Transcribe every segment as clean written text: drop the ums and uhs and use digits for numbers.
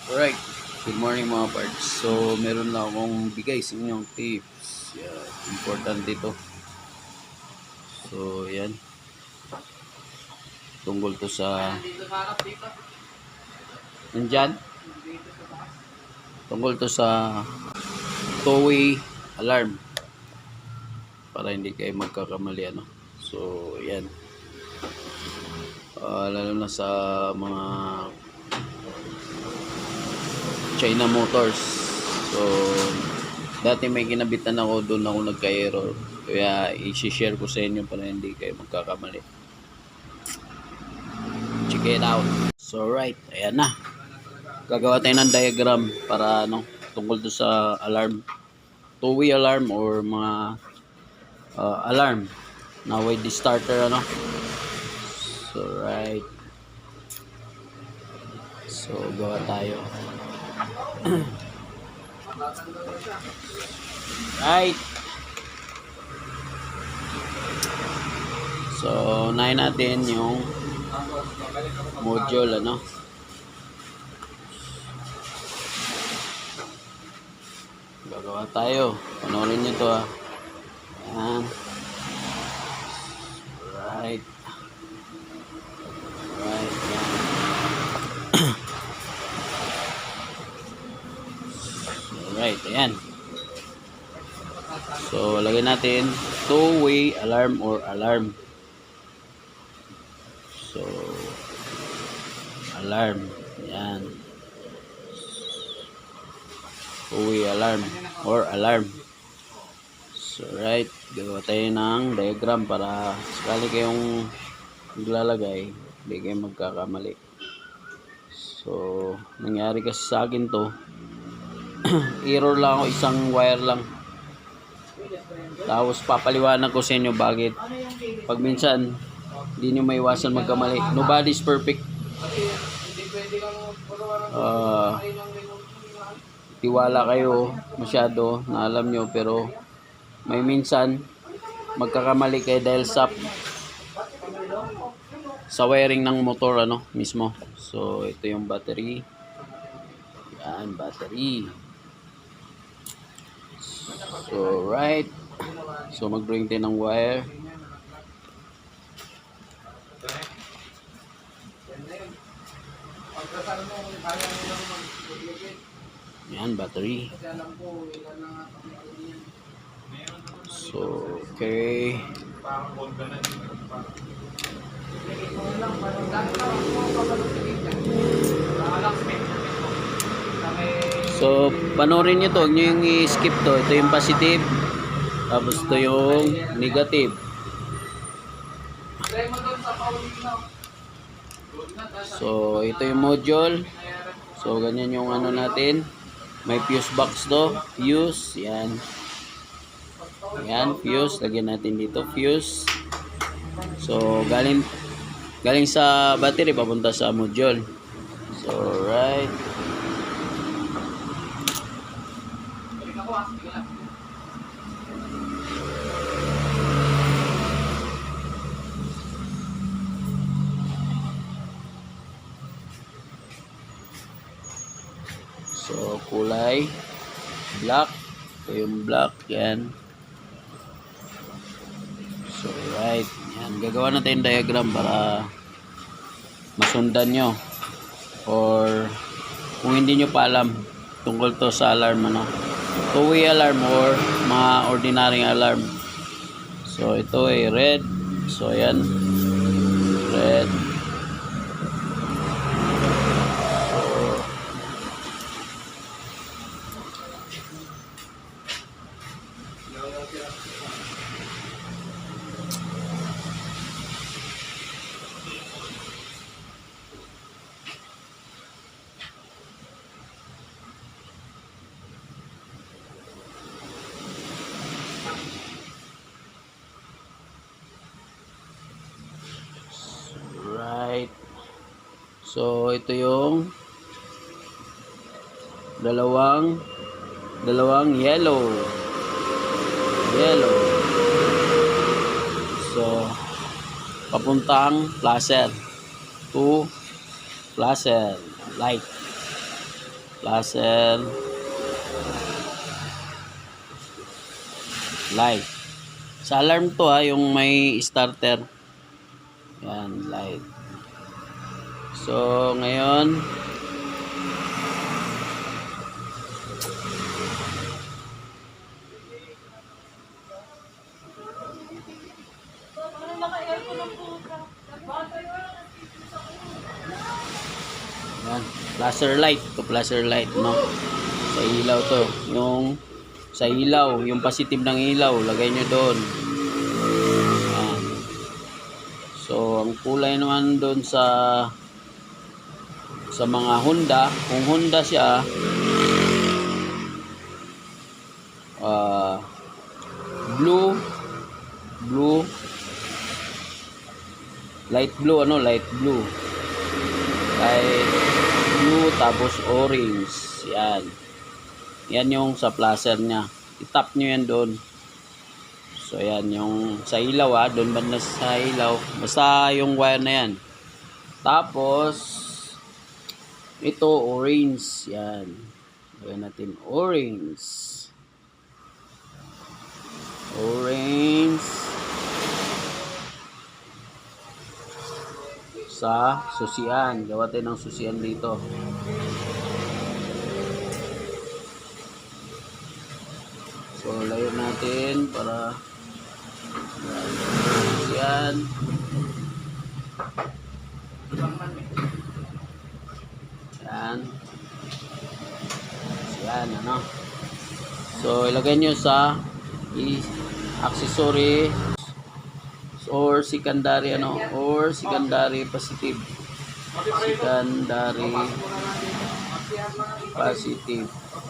Alright, good morning mga parts. So, meron na akong bigay sa inyong tips. Yeah, important dito. So, yan. Tungkol to sa... Nandyan? Tungkol to sa two-way alarm. Para hindi kayo magkakamali, ano. So, yan. Lalo na sa mga China Motors. So, dati may kinabitan ako, doon ako nagka-error. Kaya i-share ko sa inyo para hindi kayo magkakamali. Check it out. So, right. Ayan na. Gagawa tayo ng diagram para tungkol to sa alarm. Two-way alarm or mga alarm na with the starter, So, right. So, gawa tayo. Right. So, unahin natin yung module, Gagawa tayo. Panoorin nyo to, Ayan. Right. Right. Ayan. Right. Ayan. So, lagay natin two-way alarm or alarm. So, alarm. Ayan. Two-way alarm or alarm. So, right. Gagawa tayo ng diagram para sakali kayong maglalagay, hindi kayo magkakamali. So, nangyari kasi sa akin to, error lang ako, isang wire lang. Tapos papaliwanag ko sa inyo bakit. Pag minsan, hindi nyo maiwasan magkamali. Nobody's perfect. Tiwala kayo masyado na alam nyo, pero may minsan magkakamali kayo dahil sa wiring ng motor mismo. So ito yung battery. Yan, battery. So right. So mag-bring tayo ng wire. Yan, battery. So, okay. So, panoorin nyo to. Huwag nyo yung i-skip to. Ito yung positive. Tapos ito yung negative. So, ito yung module. So, ganyan yung natin. May fuse box to. Fuse. Yan. Yan, fuse. Lagyan natin dito, fuse. So, galing sa battery papunta sa module. So, right. So, kulay black. Ito yung black. Yan. So, right. Yan. Gagawa natin diagram para masundan nyo. Or kung hindi nyo pa alam tungkol to sa alarm, two-way alarm or mga ordinary alarm. So, ito ay red. So, yan. Red. Right. So, ito yung dalawang yellow. So, papuntang placer to placer light. Laser light. Sa alarm to yung may starter. Yan, light. So, ngayon, yan, laser light, no? Sa ilaw to, sa ilaw, yung positive ng ilaw, lagay nyo doon. Yan. So, ang kulay naman doon sa mga Honda, kung Honda siya, blue, light blue, light blue, tapos orange. Yan yung sa placer nya, itap nyo yan doon. So yan yung sa ilaw, doon banda sa ilaw, basta yung wire na yan. Tapos ito orange, yan, gawin natin orange sa susian. Gawa tayo ng susian dito. So layer natin para susian. Yan. Susian, So ilagay nyo sa accessory or secondary positive.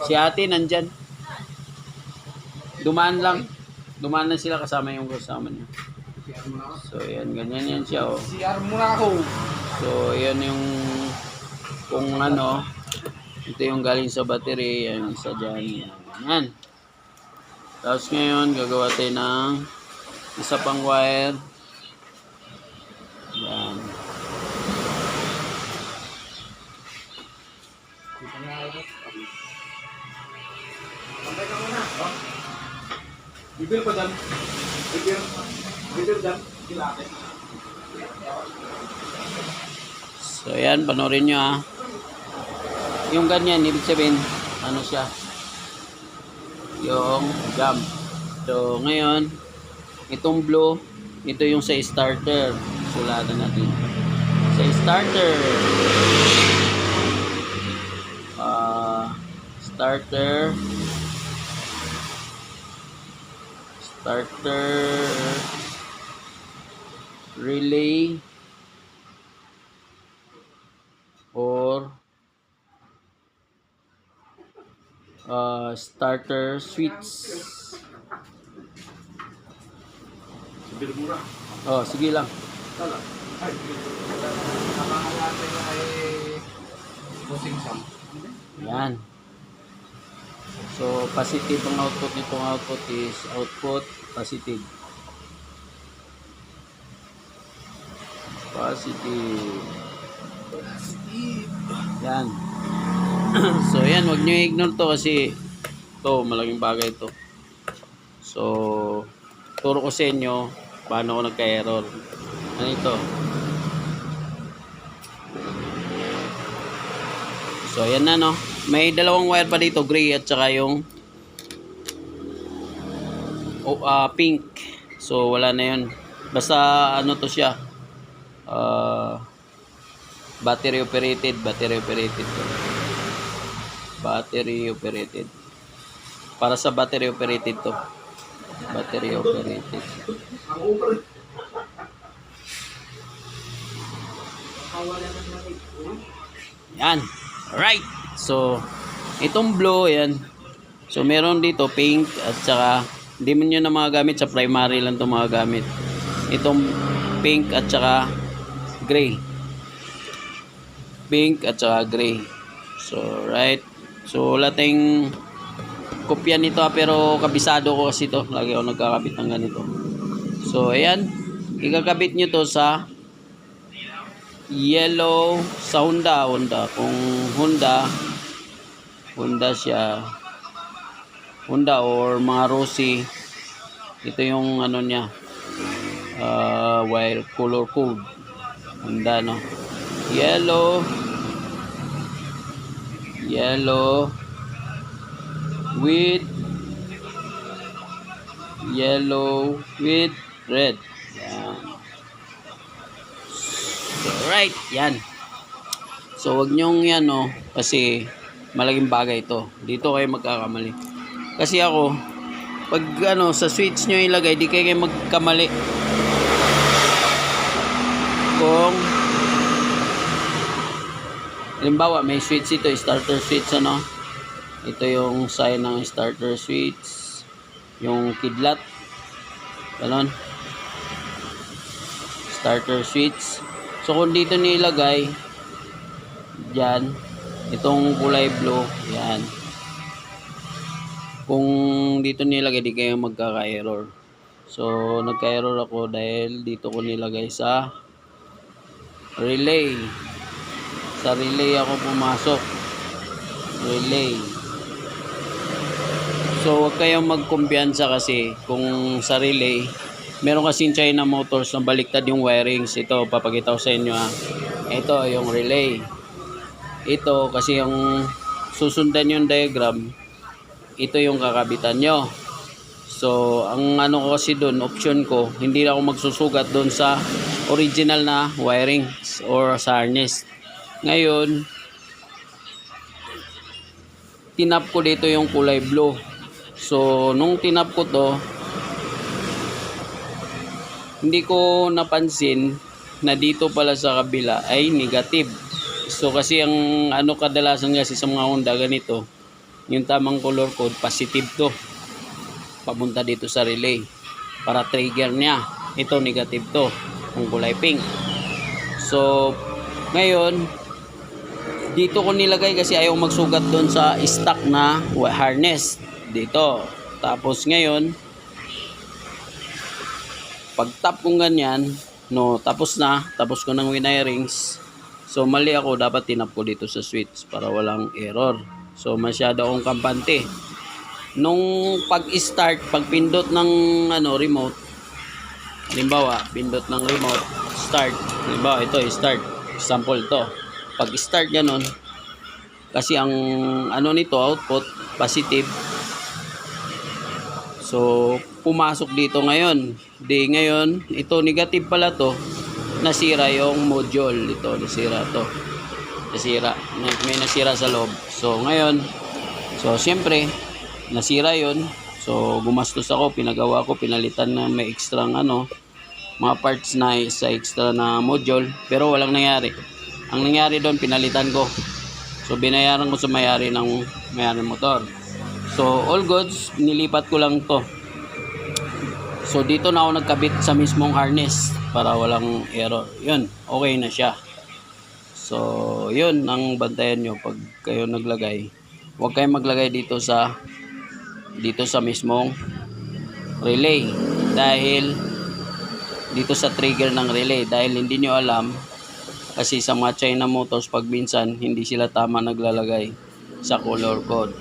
Si ate nandyan, dumaan lang sila, kasama yung kasama niya. So yan, ganyan yan siya. So yan yung kung ito yung galing sa battery, yan isa dyan, yan. Tapos ngayon gagawa tayo ng isa pang wire. Yan. Bibil pa dyan. Bibil dyan. So yan, panoorin nyo yung ganyan, ibig sabihin siya, yung jump. So ngayon itong blue, ito yung sa starter. Sulatan natin sa starter. Starter relay or starter switch. Sige lang. Yan. So positive ang output nitong output is output positive. Yan. So yan, wag nyo i-ignore to kasi to malaking bagay to. So turo ko sa inyo paano ako nagka-error. Ano ito? So ayan na, may dalawang wire pa dito, gray at saka yung pink. So wala na yun, basta to siya, battery operated para sa battery operated to. Yan. Alright. So itong blue, yan. So meron dito pink at saka hindi man yun na mga gamit sa primary lang itong mga gamit. Itong pink at saka gray. So right. So wala tayong kopya nito pero kabisado ko kasi to. Lagi ako nagkakabit ng ganito. So ayan, ikakabit nyo to sa yellow, sa Honda. Kung Honda, Honda siya. Honda or mga Rossi. Ito yung ano niya. While color code. Honda, no? Yellow with red. Yan. So, right. Yan. So, wag nyong yan, no? Kasi, malaking bagay ito. Dito kayo magkakamali. Kasi ako, pag ano, sa switch nyo ilagay, di kayo magkamali. Kung, halimbawa, may switch ito, starter switch, ano? Ito yung sign ng starter switch. Yung kidlat. Ganon. Starter switch. So, kung dito nilagay, dyan, itong kulay blue, yan. Kung dito nilagay, di kayo magkaka-error. So, nagka-error ako dahil dito ko nilagay sa relay. Sa relay ako pumasok. Relay. So, huwag kayong magkumpiyansa kasi kung sa relay, meron kasing China Motors na baliktad yung wirings. Ito, papakita ko sa inyo ha. Ito, yung relay. Ito, kasi yung susundan yung diagram, ito yung kakabitan nyo. So, ang ano ko kasi doon, option ko, hindi na ako magsusugat doon sa original na wirings or sa harness. Ngayon, tinap ko dito yung kulay blue. So, nung tinap ko to, hindi ko napansin na dito pala sa kabila ay negative. So, kasi ang ano kadalasan kasi sa mga Honda ganito, yung tamang color code, positive to. Papunta dito sa relay. Para trigger niya. Ito, negative to. Kung kulay pink. So, ngayon, dito ko nilagay kasi ayaw magsugat doon sa stock na harness. Dito. Tapos ngayon, pag tap kong ganyan, no, tapos na. Tapos ko ng winirings. So, mali ako. Dapat tinap ko dito sa switch para walang error. So, masyado akong kampante. Nung pag-start, pag-pindot ng ano, remote, halimbawa, pindot ng remote, start. Halimbawa, ito, start. Example to. Pag-start ganun, kasi ang ano nito, output, positive. So, pumasok dito ngayon. Ngayon, ito, negative pala to. Nasira yung module. Ito, nasira to. Nasira. May nasira sa loob. So, ngayon, siyempre, nasira yon. So, gumastos ako, pinagawa ko, pinalitan na may extra ano, mga parts na sa extra na module. Pero walang nangyari. Ang nangyari doon, pinalitan ko. So, binayaran ko sa may-ari ng motor. So, all goods, nilipat ko lang to. So, dito na ako nagkabit sa mismong harness para walang error. Yun, okay na siya. So, yun ang bantayan nyo pag kayo naglagay. Huwag kayong maglagay dito sa mismong relay. Dahil, dito sa trigger ng relay. Dahil hindi nyo alam, kasi sa mga China Motors, pag minsan, hindi sila tama naglalagay sa color code.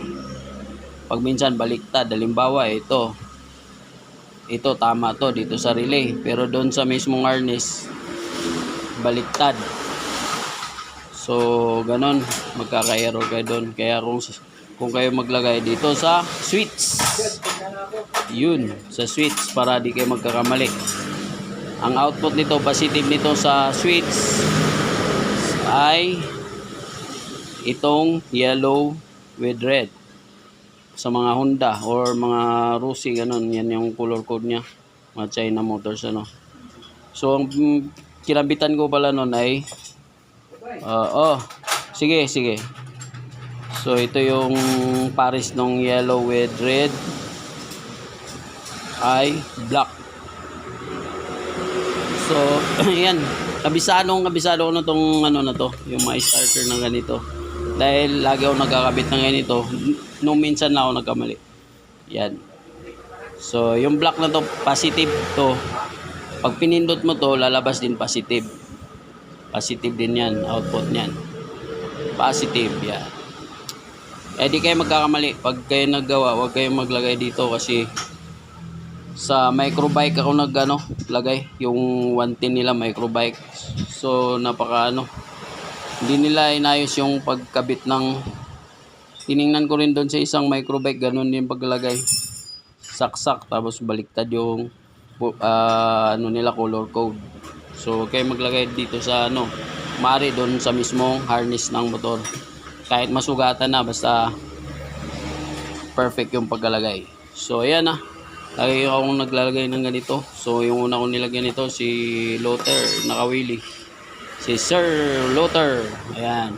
Pag minsan, baliktad. Halimbawa, ito tama to dito sa relay. Pero doon sa mismong harness, baliktad. So, ganon, magkaka-error kayo doon. Kaya kung kayo maglagay dito sa switch, yun, sa switch, para di kayo magkakamali. Ang output nito, positive nito sa switch, ay itong yellow with red. Sa mga Honda or mga Rossi, ganon, yan yung color code niya. Mga China Motors, ano. So, ang kinabitan ko pala nun ay sige. So, ito yung pares ng yellow with red ay black. So, yan. Kabisado ko na tong ano na to, yung mga starter na ganito. Dahil lagi ako nagkakabit ng ganito. Nung minsan na ako nagkamali. Yan. So, yung black na to, positive to. Pag pinindot mo to, lalabas din positive. Positive din yan, output niyan. Positive, yan. Eh di kayo magkakamali. Pag kayo naggawa, huwag kayong maglagay dito kasi sa microbike ako lagay. Yung 110 nila microbike. So napaka hindi nila inayos yung pagkabit ng, tiningnan ko rin doon sa isang microbike, ganun din paglagay. Saksak tapos baliktad yung nila color code. So kayo maglagay dito sa mari doon sa mismong harness ng motor. Kahit masugatan na, basta perfect yung pagkalagay. So ayan lagi akong naglalagay ng ganito. So yung una kong nilagyan nito si Lothar Nakawili. Si Sir Lothar. Ayan.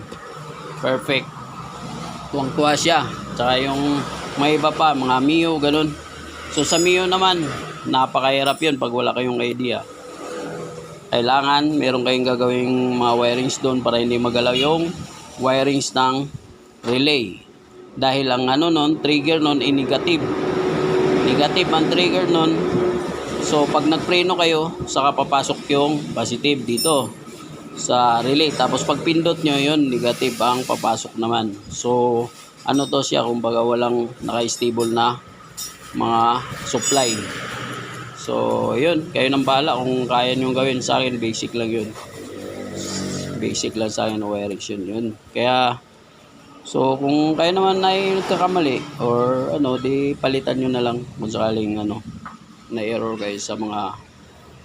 Perfect. Tuwang-tuwa siya. Tsaka yung may iba pa, mga Mio, ganun. So sa Mio naman, napakahirap yun pag wala kayong idea. Kailangan meron kayong gagawing mga wirings doon para hindi magalaw yung wirings ng relay. Dahil ang trigger nun negative. Negative ang trigger nun. So pag nagpreno kayo, saka papasok yung positive dito sa relay. Tapos pag pindot nyo yun, negative ang papasok naman. So to siya, kumbaga walang naka-stable na mga supply. So yun, kayo nang bahala kung kaya nyo gawin. Sa akin basic lang yun. Basic lang sa akin wirings yun. Kaya so kung kayo naman ay nagkakamali or di palitan nyo na lang kung sakaling na error kayo sa mga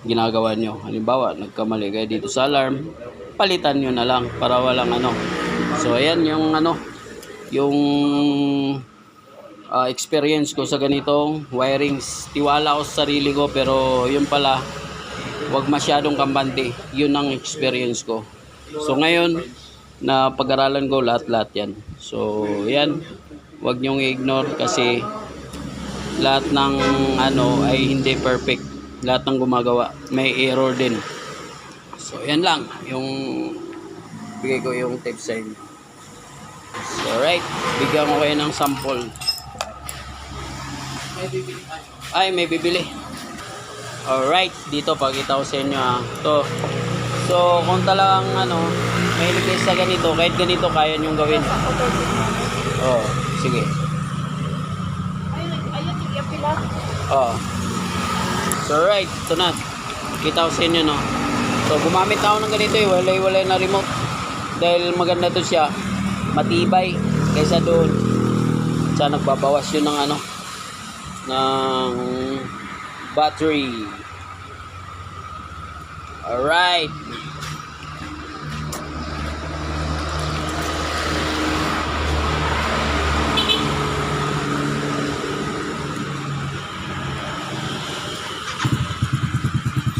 ginagawa nyo. Halimbawa, nagkamali kayo dito sa alarm, palitan nyo na lang para walang So ayan yung yung experience ko sa ganitong wirings. Tiwala ko sa sarili ko, pero yun pala, wag masyadong kampante. Yun ang experience ko. So ngayon, na pag-aralan ko lahat-lahat yan. So yan, wag nyong i-ignore kasi lahat ng ay hindi perfect. Lahat ng gumagawa may error din. So yan lang yung bigay ko yung tips sa inyo. So alright, bigyan ko kayo ng sample. May bibili. Alright, dito pakita ko sa inyo So kung talagang mahilig kayo sa ganito, kahit ganito kaya nyong gawin. Sige. So right, ito na. Kita ko sa inyo So gumamit ako ng ganito walay-walay na remote. Dahil maganda to siya. Matibay kaysa doon. Sa nagbabawas yun ng ng battery. Alright.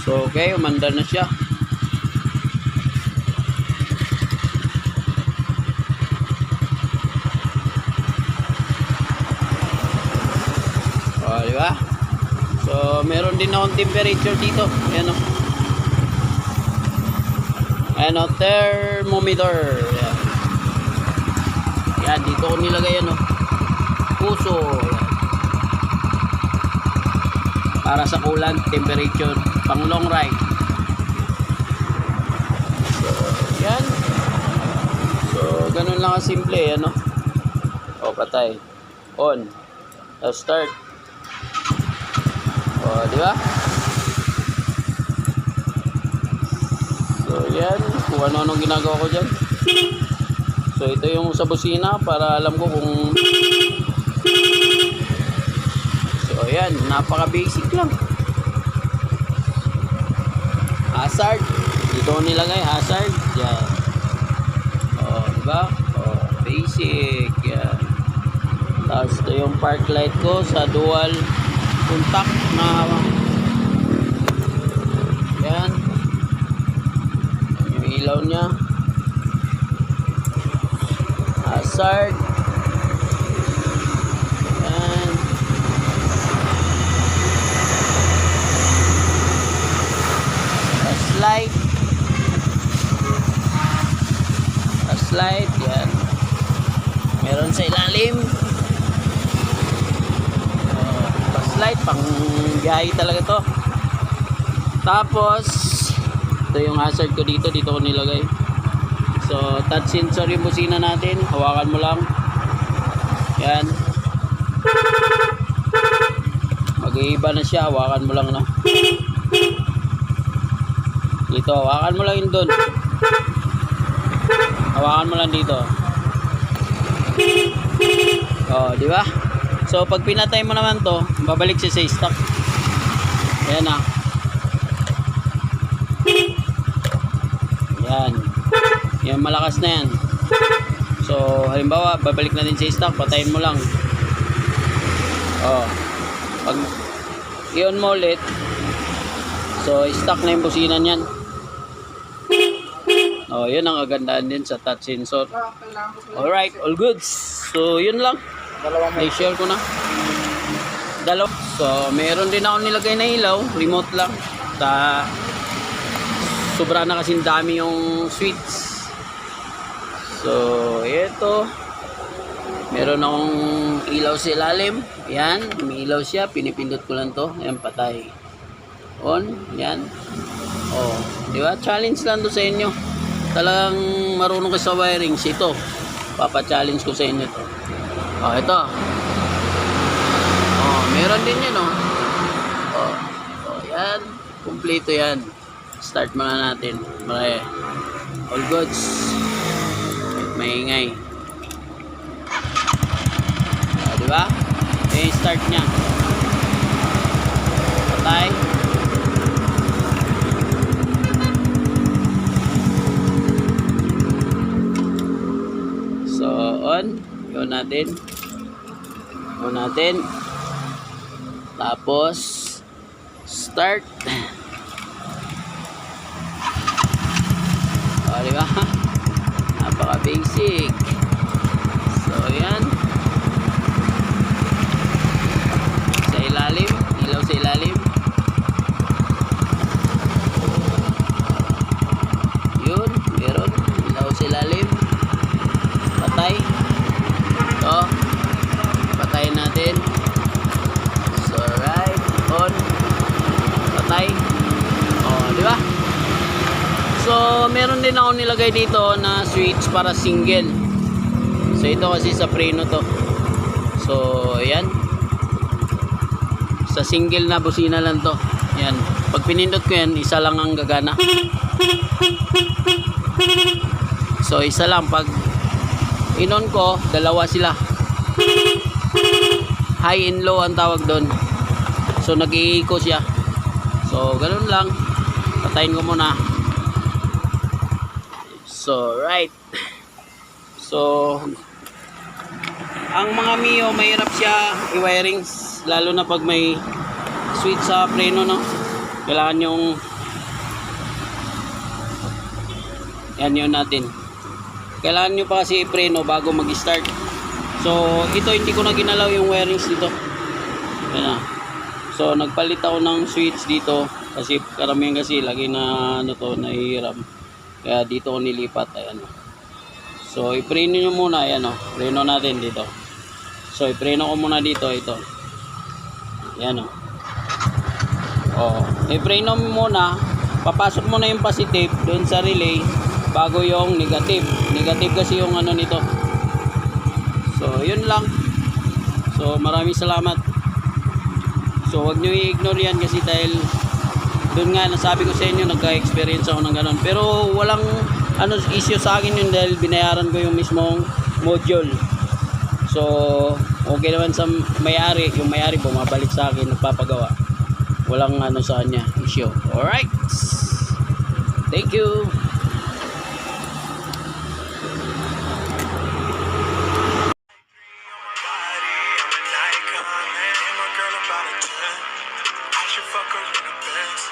So okay, umandar na siya. Diba? So meron din akong temperature dito. Ayan thermometer. Yan, dito ko nilagay puso. Para sa coolant temperature pang long ride. So yan. So ganun lang kasimple patay. On. Start. Di ba? So yan, kung ano-anong ginagawa ko dyan. So ito yung sa busina para alam ko kung so yan, napaka basic lang. Hazard, dito ko nilagay hazard. Yan. Diba? Basic. Yan. Tapos ito yung park light ko sa dual contact na yan yung ilaw nya. Hazard. Yan. Flashlight. Flashlight. Yan. Meron sa ilalim. Light pang biyahe talaga to. Tapos ito yung hazard ko dito ko nilagay. So touch sensor yung busina natin, hawakan mo lang. Yan. Mag-iiba na siya. Hawakan mo lang, no? Dito, hawakan mo lang yun dun. Hawakan mo lang dito. Oh, di ba? So, pag pinatay mo naman to, babalik siya sa stock. Ayan na. Yan. Yan, malakas na yan. So, halimbawa, babalik na din sa stock, patayin mo lang. Oh. Pag i-on mo ulit, so, stock na yung busina niyan. Oh, yun ang kagandaan din sa touch sensor. Alright, all goods. So, yun lang. I-share ko na. Dalawa. So, meron din ako nilagay na ilaw. Remote lang. Sobra na kasing dami yung switch. So, ito. Meron akong ilaw sa ilalim. Yan. May ilaw siya. Pinipindot ko lang to. Ayan, patay. On. Yan. Oh. Diba? Challenge lang to sa inyo. Talagang marunong ko sa wirings. Ito. Papa-challenge ko sa inyo to. Oh, ito. Oh, meron din yan, oh. Oh, oh yan. Kumpleto yan. Start muna natin. Maray. All goods. Maingay. Oh, diba? Okay, start niya. Patay. So, on. Yun natin. On natin. Tapos, start. O, diba? Napaka-basic. So, yan. Sa ilalim. Ilaw sa ilalim. Yun. Meron. Ilaw sa ilalim. Patay. Ito. Patayin natin. So, right. On. Patay. O, diba? So, meron din ako nilagay dito na switch para single. So, ito kasi sa preno to. So, ayan. Sa single na busina lang to. Yan. Pag pinindot ko yan, isa lang ang gagana. So, isa lang. Pag in-on ko, dalawa sila. High and low ang tawag doon. So, nag-i-echo siya. So, ganun lang. Patayin ko muna. So, right. So, ang mga Mio, mahirap siya i-wirings. Lalo na pag may switch sa preno, no? Kailangan yung yan yun natin. Kailangan nyo pa kasi i-preno bago mag-start. So, ito hindi ko na ginalaw yung wirings dito. Yan na. So, nagpalit ako ng switch dito. Kasi karamihan kasi lagi na ano to, nahihiram. Kaya dito ko nilipat, ayan o. So, i-preno nyo muna, ayan o. Preno natin dito. So, i-preno ko muna dito, ito. Ayan o. O, i-preno mo muna. Papasok mo na yung positive doon sa relay bago yung negative. Negative kasi yung ano nito. So, yun lang. So, maraming salamat. So, wag nyo i-ignore yan kasi dahil doon nga, nasabi ko sa inyo, nagka-experience ako ng ganun. Pero walang ano, issue sa akin yun dahil binayaran ko yung mismong module. So, okay naman sa may-ari. Yung may-ari bumabalik sa akin, nagpapagawa. Walang ano sa kanya, issue. Alright. Thank you. I should fuck her in the best.